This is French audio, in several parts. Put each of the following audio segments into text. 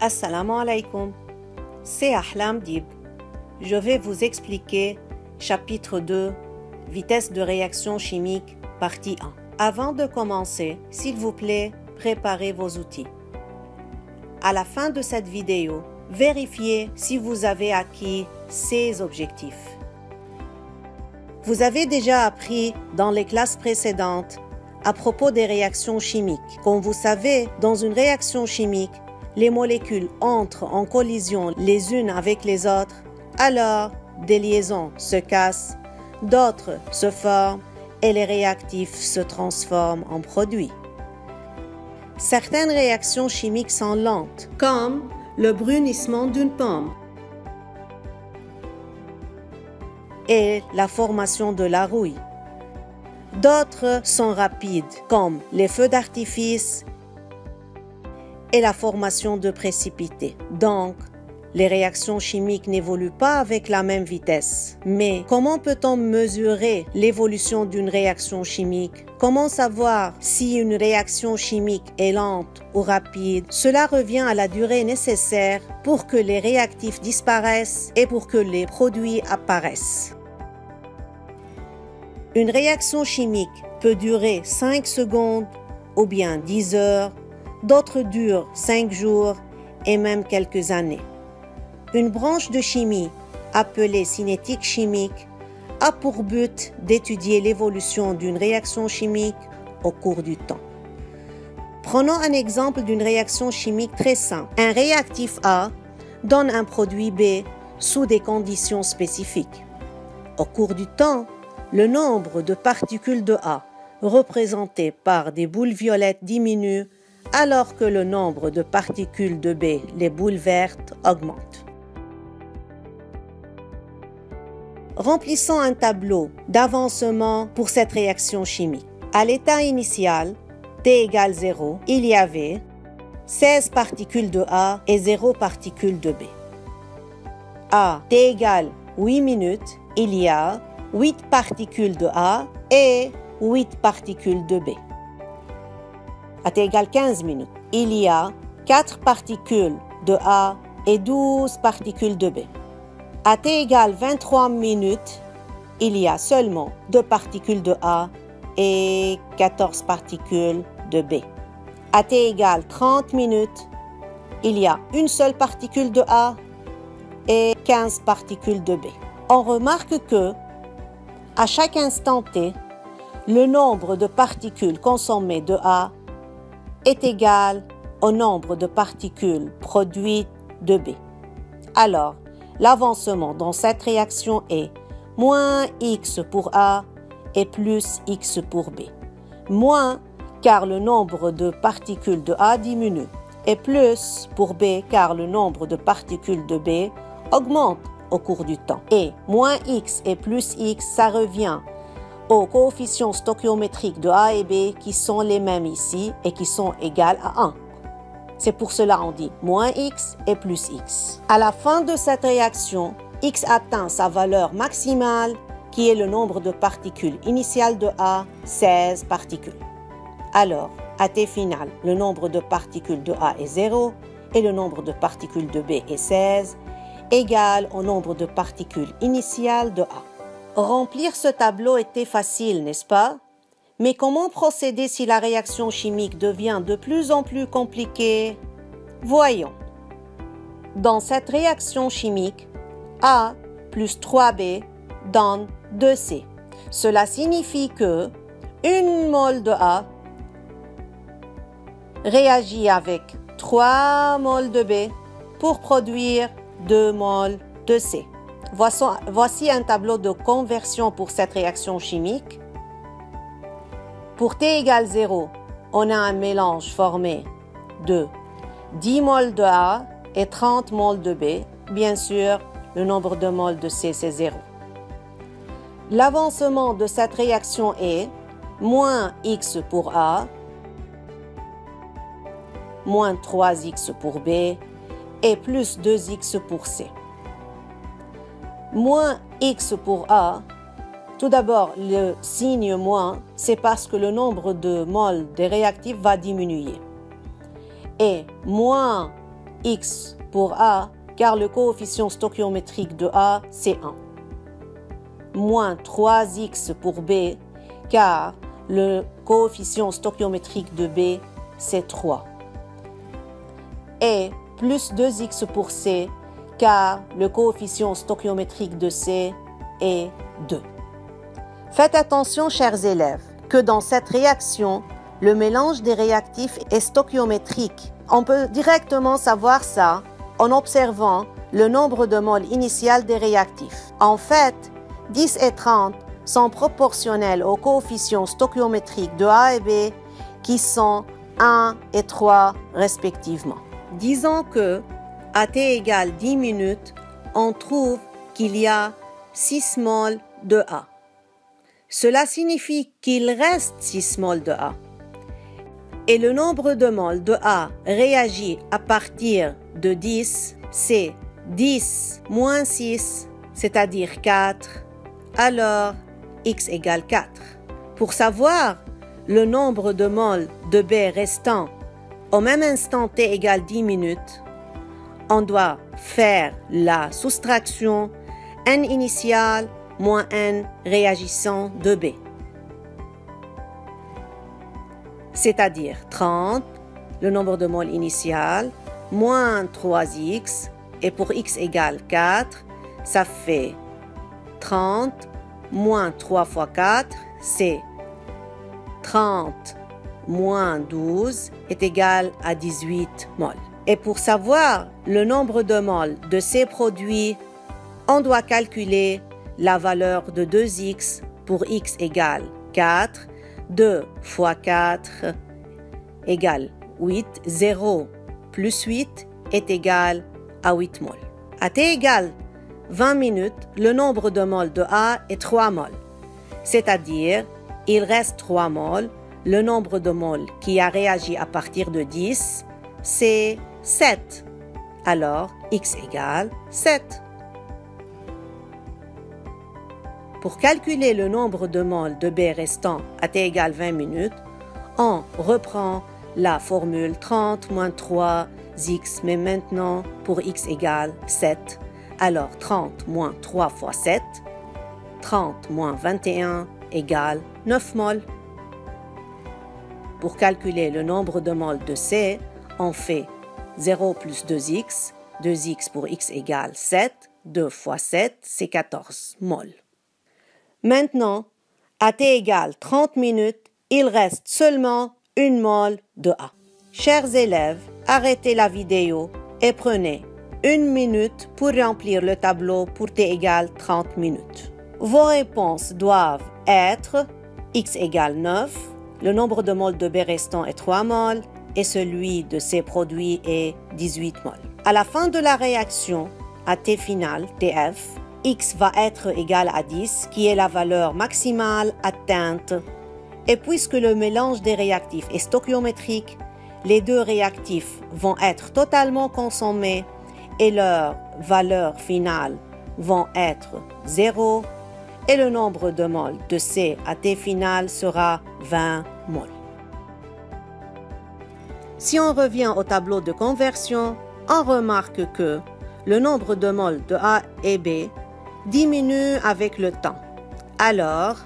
Assalamu alaikum, c'est Ahlam Dib. Je vais vous expliquer chapitre 2, vitesse de réaction chimique, partie 1. Avant de commencer, s'il vous plaît, préparez vos outils. À la fin de cette vidéo, vérifiez si vous avez acquis ces objectifs. Vous avez déjà appris dans les classes précédentes à propos des réactions chimiques. Comme vous savez, dans une réaction chimique, les molécules entrent en collision les unes avec les autres, alors des liaisons se cassent, d'autres se forment et les réactifs se transforment en produits. Certaines réactions chimiques sont lentes, comme le brunissement d'une pomme et la formation de la rouille. D'autres sont rapides, comme les feux d'artifice et la formation de précipités. Donc, les réactions chimiques n'évoluent pas avec la même vitesse. Mais comment peut-on mesurer l'évolution d'une réaction chimique? Comment savoir si une réaction chimique est lente ou rapide? Cela revient à la durée nécessaire pour que les réactifs disparaissent et pour que les produits apparaissent. Une réaction chimique peut durer 5 secondes ou bien 10 heures, d'autres durent 5 jours et même quelques années. Une branche de chimie, appelée cinétique chimique, a pour but d'étudier l'évolution d'une réaction chimique au cours du temps. Prenons un exemple d'une réaction chimique très simple. Un réactif A donne un produit B sous des conditions spécifiques. Au cours du temps, le nombre de particules de A représentées par des boules violettes diminue alors que le nombre de particules de B, les boules vertes, augmente. Remplissons un tableau d'avancement pour cette réaction chimique. À l'état initial, T égale 0, il y avait 16 particules de A et 0 particules de B. À T égale 8 minutes, il y a 8 particules de A et 8 particules de B. À T égale 15 minutes, il y a 4 particules de A et 12 particules de B. À T égale 23 minutes, il y a seulement 2 particules de A et 14 particules de B. À T égale 30 minutes, il y a une seule particule de A et 15 particules de B. On remarque que, à chaque instant T, le nombre de particules consommées de A est égal au nombre de particules produites de B. Alors, l'avancement dans cette réaction est moins X pour A et plus X pour B. Moins car le nombre de particules de A diminue et plus pour B car le nombre de particules de B augmente au cours du temps. Et moins X et plus X, ça revient aux coefficients stoichiométriques de A et B qui sont les mêmes ici et qui sont égales à 1. C'est pour cela qu'on dit moins X et plus X. À la fin de cette réaction, X atteint sa valeur maximale qui est le nombre de particules initiales de A, 16 particules. Alors, à T final, le nombre de particules de A est 0 et le nombre de particules de B est 16, égal au nombre de particules initiales de A. Remplir ce tableau était facile, n'est-ce pas? Mais comment procéder si la réaction chimique devient de plus en plus compliquée? Voyons. Dans cette réaction chimique, A plus 3B donne 2C. Cela signifie que une mole de A réagit avec 3 moles de B pour produire 2 moles de C. Voici un tableau de conversion pour cette réaction chimique. Pour T égale 0, on a un mélange formé de 10 moles de A et 30 moles de B. Bien sûr, le nombre de moles de C, c'est 0. L'avancement de cette réaction est moins X pour A, moins 3X pour B et plus 2X pour C. Moins X pour A, tout d'abord, le signe moins, c'est parce que le nombre de moles des réactifs va diminuer. Et moins X pour A, car le coefficient stoichiométrique de A, c'est 1. Moins 3X pour B, car le coefficient stoichiométrique de B, c'est 3. Et plus 2X pour C, car le coefficient stoichiométrique de C est 2. Faites attention, chers élèves, que dans cette réaction, le mélange des réactifs est stoichiométrique. On peut directement savoir ça en observant le nombre de moles initial des réactifs. En fait, 10 et 30 sont proportionnels au coefficient stoichiométrique de A et B qui sont 1 et 3 respectivement. Disons que, à t égale 10 minutes, on trouve qu'il y a 6 moles de A. Cela signifie qu'il reste 6 moles de A. Et le nombre de moles de A réagit à partir de 10, c'est 10 moins 6, c'est-à-dire 4, alors X égale 4. Pour savoir le nombre de moles de B restant au même instant t égale 10 minutes, on doit faire la soustraction N initial moins N réagissant de B. C'est-à-dire 30, le nombre de moles initial, moins 3X, et pour X égale 4, ça fait 30 moins 3 fois 4, c'est 30 moins 12 est égal à 18 moles. Et pour savoir le nombre de moles de ces produits, on doit calculer la valeur de 2X pour X égale 4. 2 fois 4 égale 8. 0 plus 8 est égal à 8 moles. À t égale 20 minutes, le nombre de moles de A est 3 moles. C'est-à-dire, il reste 3 moles. Le nombre de moles qui a réagi à partir de 10, c'est 7. Alors, X égale 7. Pour calculer le nombre de moles de B restant à t égale 20 minutes, on reprend la formule 30 moins 3x, mais maintenant pour X égale 7. Alors 30 moins 3 fois 7, 30 moins 21 égale 9 moles. Pour calculer le nombre de moles de C, on fait 0 plus 2x, 2x pour X égale 7, 2 fois 7, c'est 14 moles. Maintenant, à t égale 30 minutes, il reste seulement 1 mole de A. Chers élèves, arrêtez la vidéo et prenez 1 minute pour remplir le tableau pour t égale 30 minutes. Vos réponses doivent être X égale 9, le nombre de moles de B restant est 3 moles et celui de ces produits est 18 moles. À la fin de la réaction, à T final, TF, X va être égal à 10, qui est la valeur maximale atteinte. Et puisque le mélange des réactifs est stoichiométrique, les deux réactifs vont être totalement consommés et leurs valeurs finales vont être 0 et le nombre de moles de C à T final sera 20 moles. Si on revient au tableau de conversion, on remarque que le nombre de moles de A et B diminue avec le temps. Alors,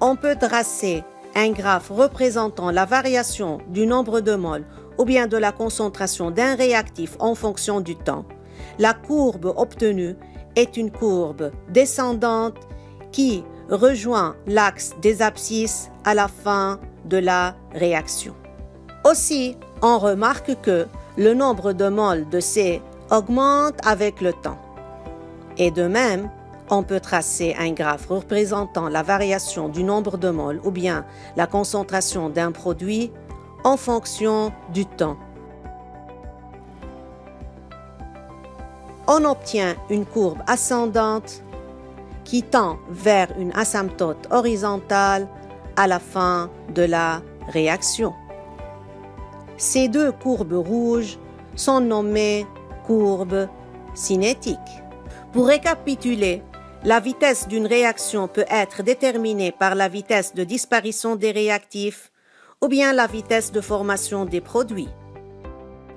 on peut tracer un graphe représentant la variation du nombre de moles ou bien de la concentration d'un réactif en fonction du temps. La courbe obtenue est une courbe descendante qui rejoint l'axe des abscisses à la fin de la réaction. Aussi, on remarque que le nombre de moles de C augmente avec le temps. Et de même, on peut tracer un graphe représentant la variation du nombre de moles ou bien la concentration d'un produit en fonction du temps. On obtient une courbe ascendante qui tend vers une asymptote horizontale à la fin de la réaction. Ces deux courbes rouges sont nommées courbes cinétiques. Pour récapituler, la vitesse d'une réaction peut être déterminée par la vitesse de disparition des réactifs ou bien la vitesse de formation des produits.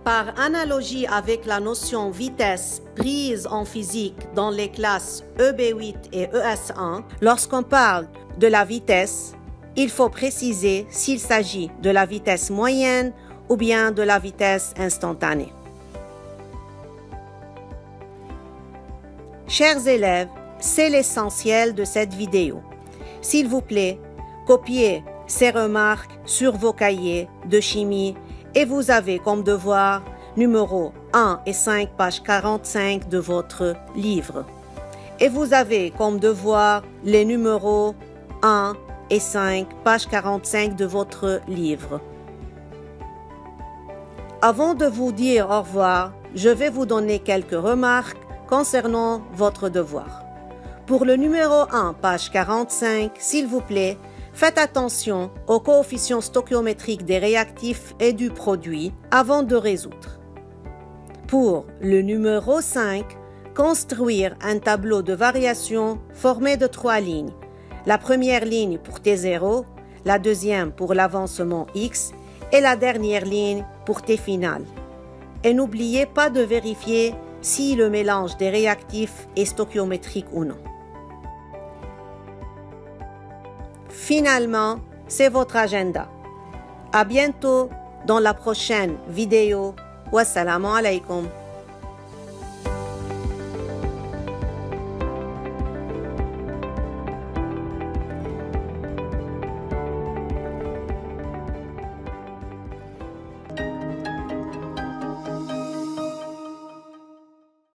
Par analogie avec la notion vitesse prise en physique dans les classes EB8 et ES1, lorsqu'on parle de la vitesse, il faut préciser s'il s'agit de la vitesse moyenne ou bien de la vitesse instantanée. Chers élèves, c'est l'essentiel de cette vidéo. S'il vous plaît, copiez ces remarques sur vos cahiers de chimie et vous avez comme devoir numéro 1 et 5, page 45 de votre livre. Et vous avez comme devoir les numéros 1 et 5, page 45 de votre livre. Avant de vous dire au revoir, je vais vous donner quelques remarques concernant votre devoir. Pour le numéro 1, page 45, s'il vous plaît, faites attention aux coefficients stoichiométriques des réactifs et du produit avant de résoudre. Pour le numéro 5, construire un tableau de variation formé de 3 lignes. La première ligne pour T0, la deuxième pour l'avancement X et la dernière ligne pour T final. Et n'oubliez pas de vérifier si le mélange des réactifs est stoichiométrique ou non. Finalement, c'est votre agenda. À bientôt dans la prochaine vidéo. Wassalamu alaikum.